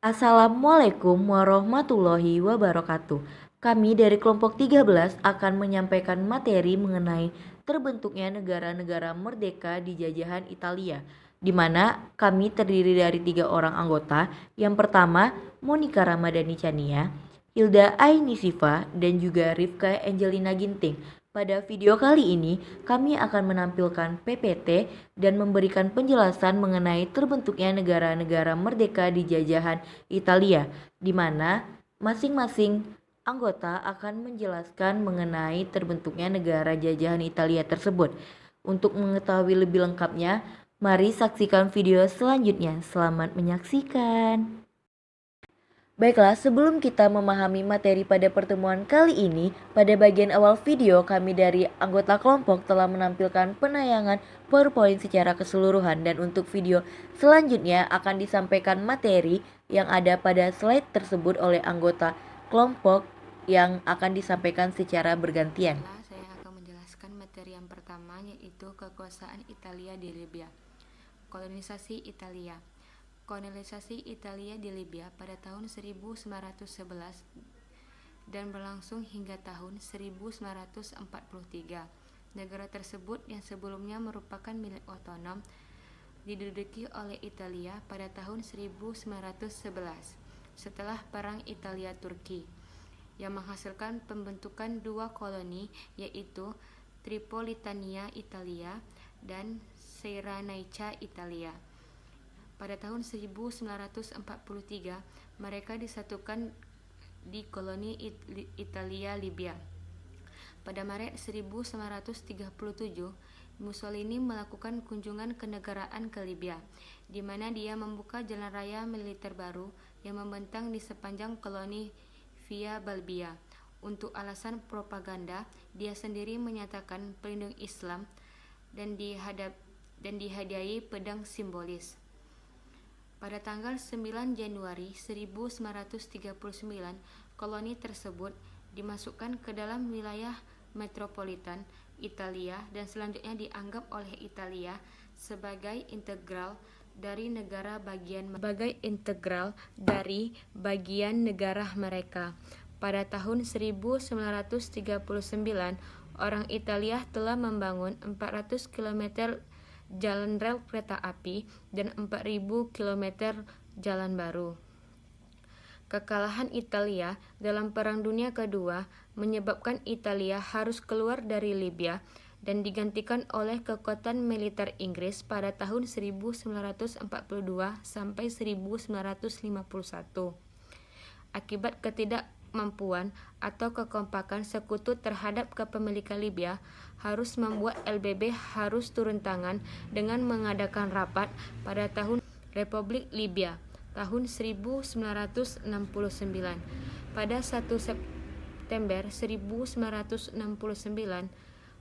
Assalamualaikum warahmatullahi wabarakatuh. Kami dari kelompok 13 akan menyampaikan materi mengenai terbentuknya negara-negara merdeka di jajahan Italia, di mana kami terdiri dari 3 orang anggota. Yang pertama, Monica Ramadhani Chania, Hilda Aini Siva, dan juga Rifka Angelina Ginting. Pada video kali ini, kami akan menampilkan PPT dan memberikan penjelasan mengenai terbentuknya negara-negara merdeka di jajahan Italia, di mana masing-masing anggota akan menjelaskan mengenai terbentuknya negara jajahan Italia tersebut. Untuk mengetahui lebih lengkapnya, mari saksikan video selanjutnya. Selamat menyaksikan. Baiklah, sebelum kita memahami materi pada pertemuan kali ini, pada bagian awal video kami dari anggota kelompok telah menampilkan penayangan PowerPoint secara keseluruhan, dan untuk video selanjutnya akan disampaikan materi yang ada pada slide tersebut oleh anggota kelompok yang akan disampaikan secara bergantian. Saya akan menjelaskan materi yang pertama, yaitu kekuasaan Italia di Libya. Kolonisasi Italia. Kolonisasi Italia di Libya pada tahun 1911 dan berlangsung hingga tahun 1943. Negara tersebut yang sebelumnya merupakan milik otonom diduduki oleh Italia pada tahun 1911 setelah Perang Italia-Turki, yang menghasilkan pembentukan dua koloni, yaitu Tripolitania Italia dan Cyrenaica Italia. Pada tahun 1943, mereka disatukan di koloni Italia Libya. Pada Maret 1937, Mussolini melakukan kunjungan kenegaraan ke Libya, di mana dia membuka jalan raya militer baru yang membentang di sepanjang koloni Via Balbia. Untuk alasan propaganda, dia sendiri menyatakan pelindung Islam dan dihadiahi pedang simbolis. Pada tanggal 9 Januari 1939, koloni tersebut dimasukkan ke dalam wilayah metropolitan Italia dan selanjutnya dianggap oleh Italia sebagai integral dari bagian negara mereka. Pada tahun 1939, orang Italia telah membangun 400 km jalan rel kereta api dan 4.000 km jalan baru. Kekalahan Italia dalam Perang Dunia Kedua menyebabkan Italia harus keluar dari Libya dan digantikan oleh kekuatan militer Inggris pada tahun 1942 sampai 1951. Akibat ketidakmampuan atau kekompakan sekutu terhadap kepemilikan Libya, harus membuat LBB harus turun tangan dengan mengadakan rapat pada tahun Republik Libya tahun 1969. Pada 1 September 1969,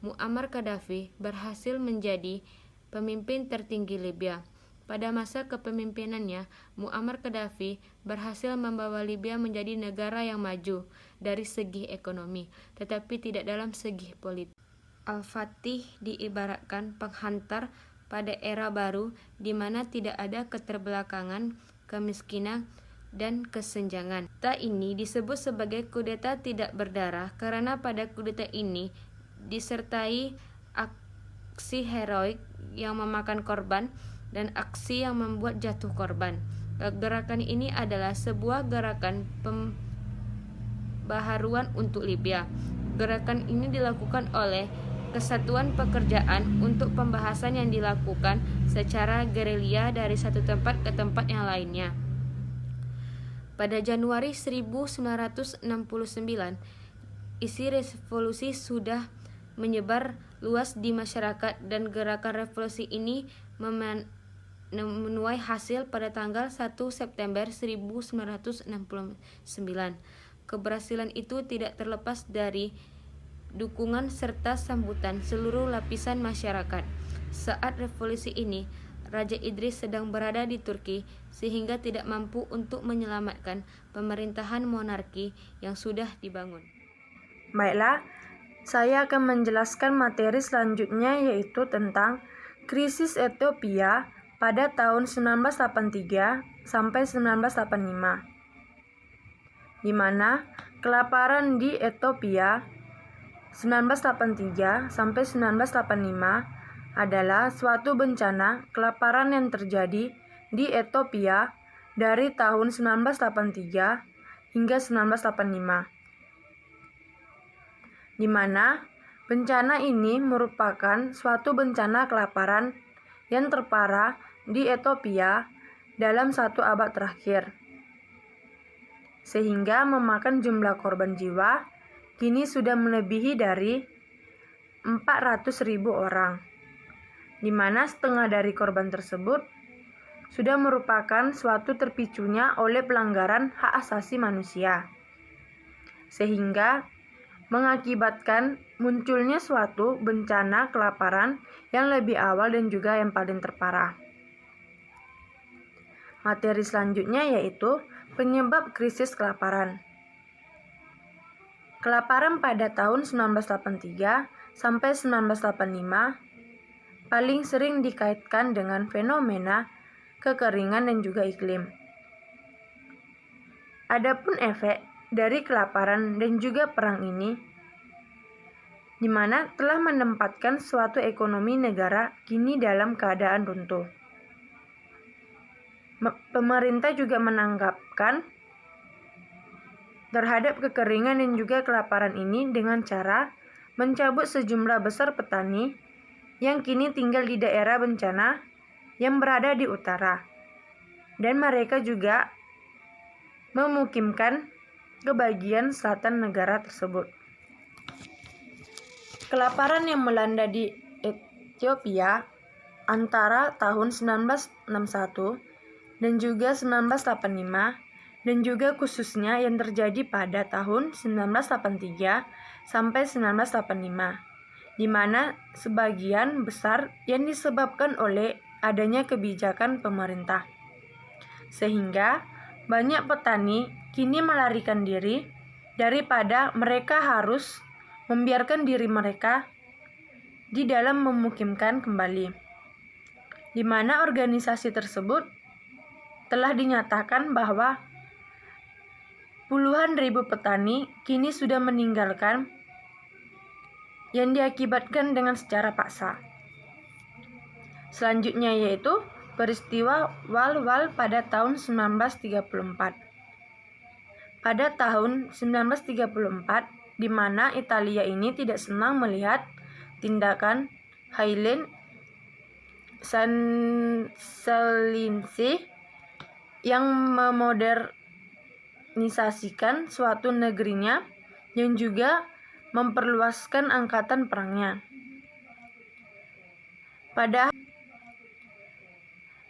Muammar Gaddafi berhasil menjadi pemimpin tertinggi Libya. Pada masa kepemimpinannya, Muammar Gaddafi berhasil membawa Libya menjadi negara yang maju dari segi ekonomi, tetapi tidak dalam segi politik. Al-Fatih diibaratkan penghantar pada era baru di mana tidak ada keterbelakangan, kemiskinan, dan kesenjangan. Kudeta ini disebut sebagai kudeta tidak berdarah karena pada kudeta ini disertai aksi heroik yang memakan korban dan aksi yang membuat jatuh korban. Gerakan ini adalah sebuah gerakan pembaharuan untuk Libya. Gerakan ini dilakukan oleh Kesatuan Pekerjaan untuk pembahasan yang dilakukan secara gerilya dari satu tempat ke tempat yang lainnya. Pada Januari 1969, isi revolusi sudah menyebar luas di masyarakat dan gerakan revolusi ini menuai hasil pada tanggal 1 September 1969. Keberhasilan itu tidak terlepas dari dukungan serta sambutan seluruh lapisan masyarakat. Saat revolusi ini, Raja Idris sedang berada di Turki sehingga tidak mampu untuk menyelamatkan pemerintahan monarki yang sudah dibangun. Baiklah, saya akan menjelaskan materi selanjutnya, yaitu tentang krisis Ethiopia pada tahun 1983 sampai 1985, di mana kelaparan di Ethiopia 1983 sampai 1985 adalah suatu bencana kelaparan yang terjadi di Ethiopia dari tahun 1983 hingga 1985, di mana bencana ini merupakan suatu bencana kelaparan yang terparah di Ethiopia dalam 1 abad terakhir, sehingga memakan jumlah korban jiwa kini sudah melebihi dari 400.000 orang, di mana setengah dari korban tersebut sudah merupakan suatu terpicunya oleh pelanggaran hak asasi manusia, sehingga mengakibatkan munculnya suatu bencana kelaparan yang lebih awal dan juga yang paling terparah. Materi selanjutnya yaitu penyebab krisis kelaparan. Kelaparan pada tahun 1983 sampai 1985 paling sering dikaitkan dengan fenomena kekeringan dan juga iklim. Adapun efek dari kelaparan dan juga perang ini, di mana telah menempatkan suatu ekonomi negara kini dalam keadaan runtuh. Pemerintah juga menanggapkan terhadap kekeringan dan juga kelaparan ini dengan cara mencabut sejumlah besar petani yang kini tinggal di daerah bencana yang berada di utara, dan mereka juga memukimkan ke bagian selatan negara tersebut. Kelaparan yang melanda di Ethiopia antara tahun 1961 dan juga 1985, dan juga khususnya yang terjadi pada tahun 1983 sampai 1985, di mana sebagian besar yang disebabkan oleh adanya kebijakan pemerintah, sehingga banyak petani kini melarikan diri daripada mereka harus membiarkan diri mereka di dalam memukimkan kembali, di mana organisasi tersebut telah dinyatakan bahwa puluhan ribu petani kini sudah meninggalkan yang diakibatkan dengan secara paksa. Selanjutnya yaitu peristiwa Wal-Wal pada tahun 1934. Pada tahun 1934, di mana Italia ini tidak senang melihat tindakan Haile Selassie yang memodernisasikan suatu negerinya yang juga memperluaskan angkatan perangnya.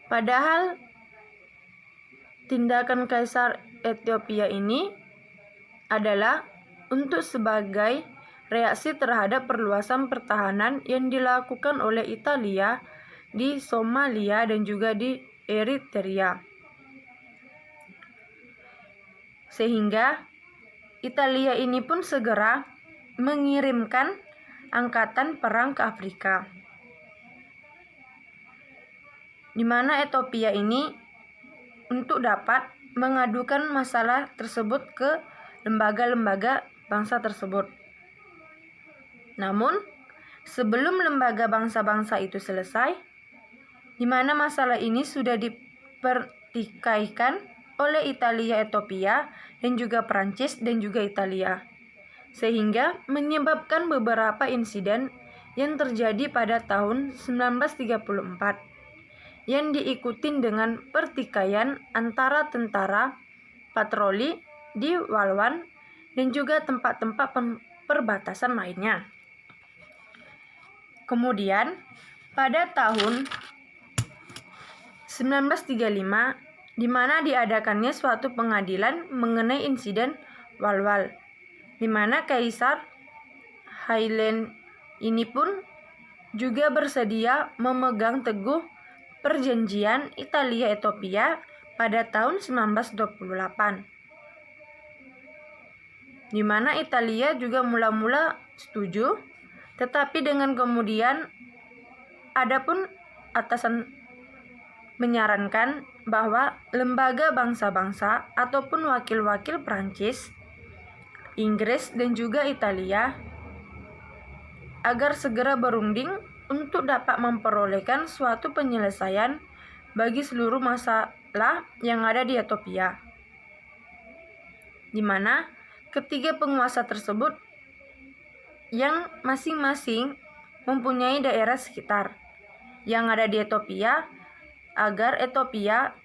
Padahal tindakan Kaisar Ethiopia ini adalah untuk sebagai reaksi terhadap perluasan pertahanan yang dilakukan oleh Italia di Somalia dan juga di Eritrea. Sehingga Italia ini pun segera mengirimkan angkatan perang ke Afrika, di mana Ethiopia ini untuk dapat mengadukan masalah tersebut ke lembaga-lembaga bangsa tersebut. Namun, sebelum lembaga bangsa-bangsa itu selesai, di mana masalah ini sudah dipertikaikan oleh Italia, Ethiopia, dan juga Perancis dan juga Italia, sehingga menyebabkan beberapa insiden yang terjadi pada tahun 1934 yang diikuti dengan pertikaian antara tentara patroli di Walwan dan juga tempat-tempat perbatasan lainnya. Kemudian pada tahun 1935, di mana diadakannya suatu pengadilan mengenai insiden Walwal, di mana Kaisar Haile ini pun juga bersedia memegang teguh perjanjian Italia-Ethiopia pada tahun 1928, di mana Italia juga mula-mula setuju, tetapi dengan kemudian adapun atasan menyarankan bahwa lembaga bangsa-bangsa ataupun wakil-wakil Prancis, Inggris, dan juga Italia agar segera berunding untuk dapat memperolehkan suatu penyelesaian bagi seluruh masalah yang ada di Ethiopia, di mana ketiga penguasa tersebut yang masing-masing mempunyai daerah sekitar yang ada di Ethiopia, agar Ethiopia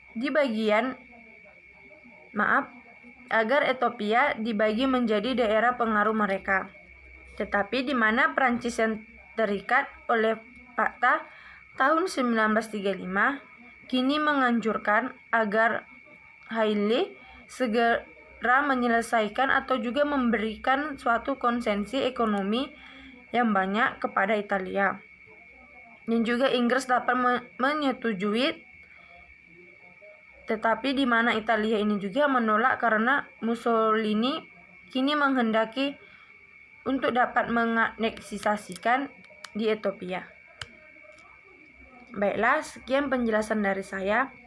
dibagi menjadi daerah pengaruh mereka. Tetapi di mana Prancis yang terikat oleh Fakta tahun 1935 kini menganjurkan agar Haile segera menyelesaikan atau juga memberikan suatu konsesi ekonomi yang banyak kepada Italia. Dan juga Inggris dapat menyetujui, tetapi di mana Italia ini juga menolak karena Mussolini kini menghendaki untuk dapat menganeksasikan di Ethiopia. Baiklah, sekian penjelasan dari saya.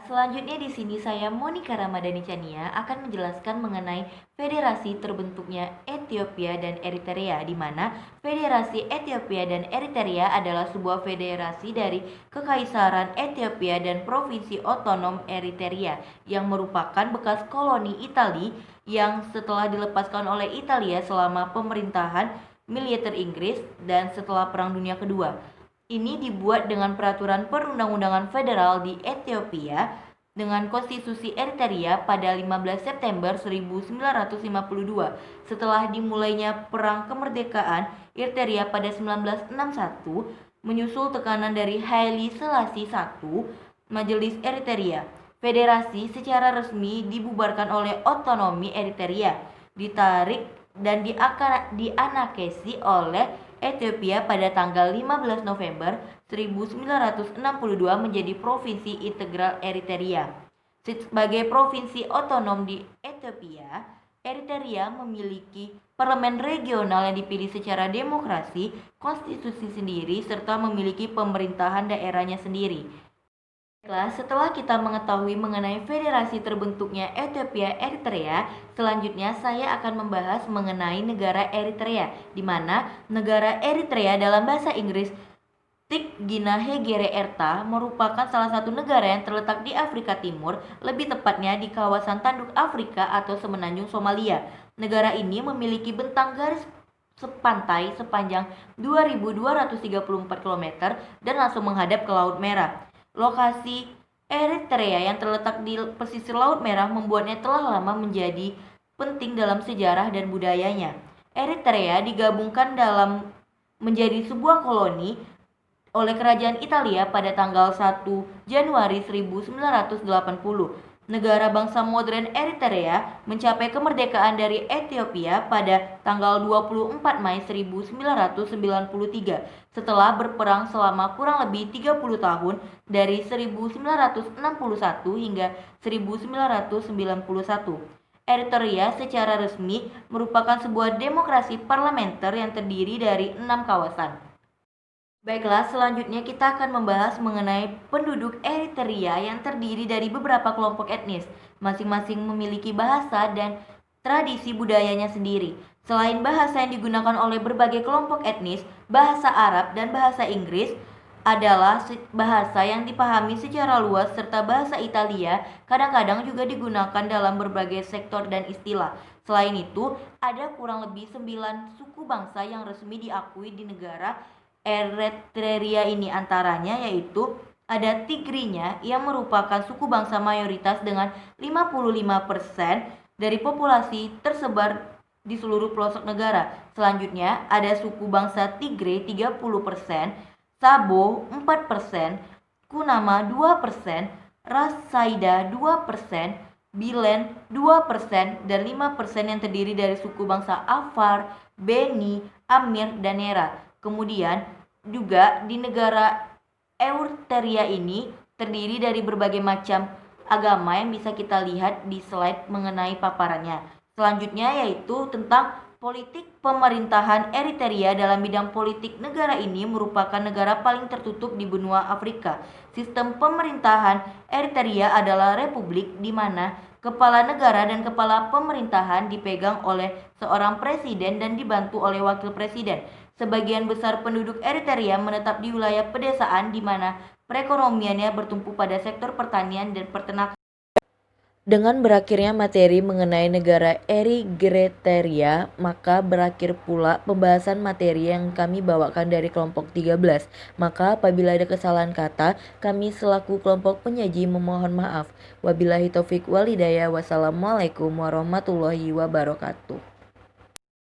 Selanjutnya di sini saya Monica Ramadhani Chania akan menjelaskan mengenai federasi terbentuknya Ethiopia dan Eritrea, di mana Federasi Ethiopia dan Eritrea adalah sebuah federasi dari Kekaisaran Ethiopia dan Provinsi Otonom Eritrea yang merupakan bekas koloni Italia yang setelah dilepaskan oleh Italia selama pemerintahan militer Inggris dan setelah Perang Dunia Kedua. Ini dibuat dengan peraturan perundang-undangan federal di Ethiopia dengan konstitusi Eritrea pada 15 September 1952 setelah dimulainya perang kemerdekaan Eritrea pada 1961 menyusul tekanan dari Haile Selassie I, Majelis Eritrea. Federasi secara resmi dibubarkan oleh otonomi Eritrea, ditarik dan dianekasi oleh Ethiopia pada tanggal 15 November 1962 menjadi Provinsi Integral Eritrea. Sebagai provinsi otonom di Ethiopia, Eritrea memiliki parlemen regional yang dipilih secara demokrasi, konstitusi sendiri, serta memiliki pemerintahan daerahnya sendiri. Setelah kita mengetahui mengenai federasi terbentuknya Ethiopia Eritrea, selanjutnya saya akan membahas mengenai negara Eritrea, di mana negara Eritrea dalam bahasa Inggris Tigina Hegere Erta merupakan salah satu negara yang terletak di Afrika Timur, lebih tepatnya di kawasan Tanduk Afrika atau semenanjung Somalia. Negara ini memiliki bentang garis pantai sepanjang 2.234 km dan langsung menghadap ke Laut Merah. Lokasi Eritrea yang terletak di pesisir Laut Merah membuatnya telah lama menjadi penting dalam sejarah dan budayanya. Eritrea digabungkan dalam menjadi sebuah koloni oleh Kerajaan Italia pada tanggal 1 Januari 1980. Negara bangsa modern Eritrea mencapai kemerdekaan dari Ethiopia pada tanggal 24 Mei 1993 setelah berperang selama kurang lebih 30 tahun dari 1961 hingga 1991. Eritrea secara resmi merupakan sebuah demokrasi parlementer yang terdiri dari 6 kawasan. Baiklah, selanjutnya kita akan membahas mengenai penduduk Eritrea yang terdiri dari beberapa kelompok etnis. Masing-masing memiliki bahasa dan tradisi budayanya sendiri. Selain bahasa yang digunakan oleh berbagai kelompok etnis, bahasa Arab dan bahasa Inggris adalah bahasa yang dipahami secara luas, serta bahasa Italia kadang-kadang juga digunakan dalam berbagai sektor dan istilah. Selain itu, ada kurang lebih 9 suku bangsa yang resmi diakui di negara Eritrea ini, antaranya yaitu ada Tigrinya yang merupakan suku bangsa mayoritas dengan 55% dari populasi tersebar di seluruh pelosok negara. Selanjutnya ada suku bangsa Tigre 30%, Sabo 4%, Kunama 2%, Ras Saida 2%, Bilen 2%, dan 5% yang terdiri dari suku bangsa Afar, Beni, Amir, dan Nera. Kemudian juga di negara Eritrea ini terdiri dari berbagai macam agama yang bisa kita lihat di slide mengenai paparannya. Selanjutnya yaitu tentang Politik pemerintahan Eritrea dalam bidang politik negara ini merupakan negara paling tertutup di benua Afrika. Sistem pemerintahan Eritrea adalah republik di mana kepala negara dan kepala pemerintahan dipegang oleh seorang presiden dan dibantu oleh wakil presiden. Sebagian besar penduduk Eritrea menetap di wilayah pedesaan di mana perekonomiannya bertumpu pada sektor pertanian dan peternakan. Dengan berakhirnya materi mengenai negara Eritrea, maka berakhir pula pembahasan materi yang kami bawakan dari kelompok 13. Maka apabila ada kesalahan kata, kami selaku kelompok penyaji memohon maaf. Wabillahi taufik walhidayah. Wassalamualaikum warahmatullahi wabarakatuh.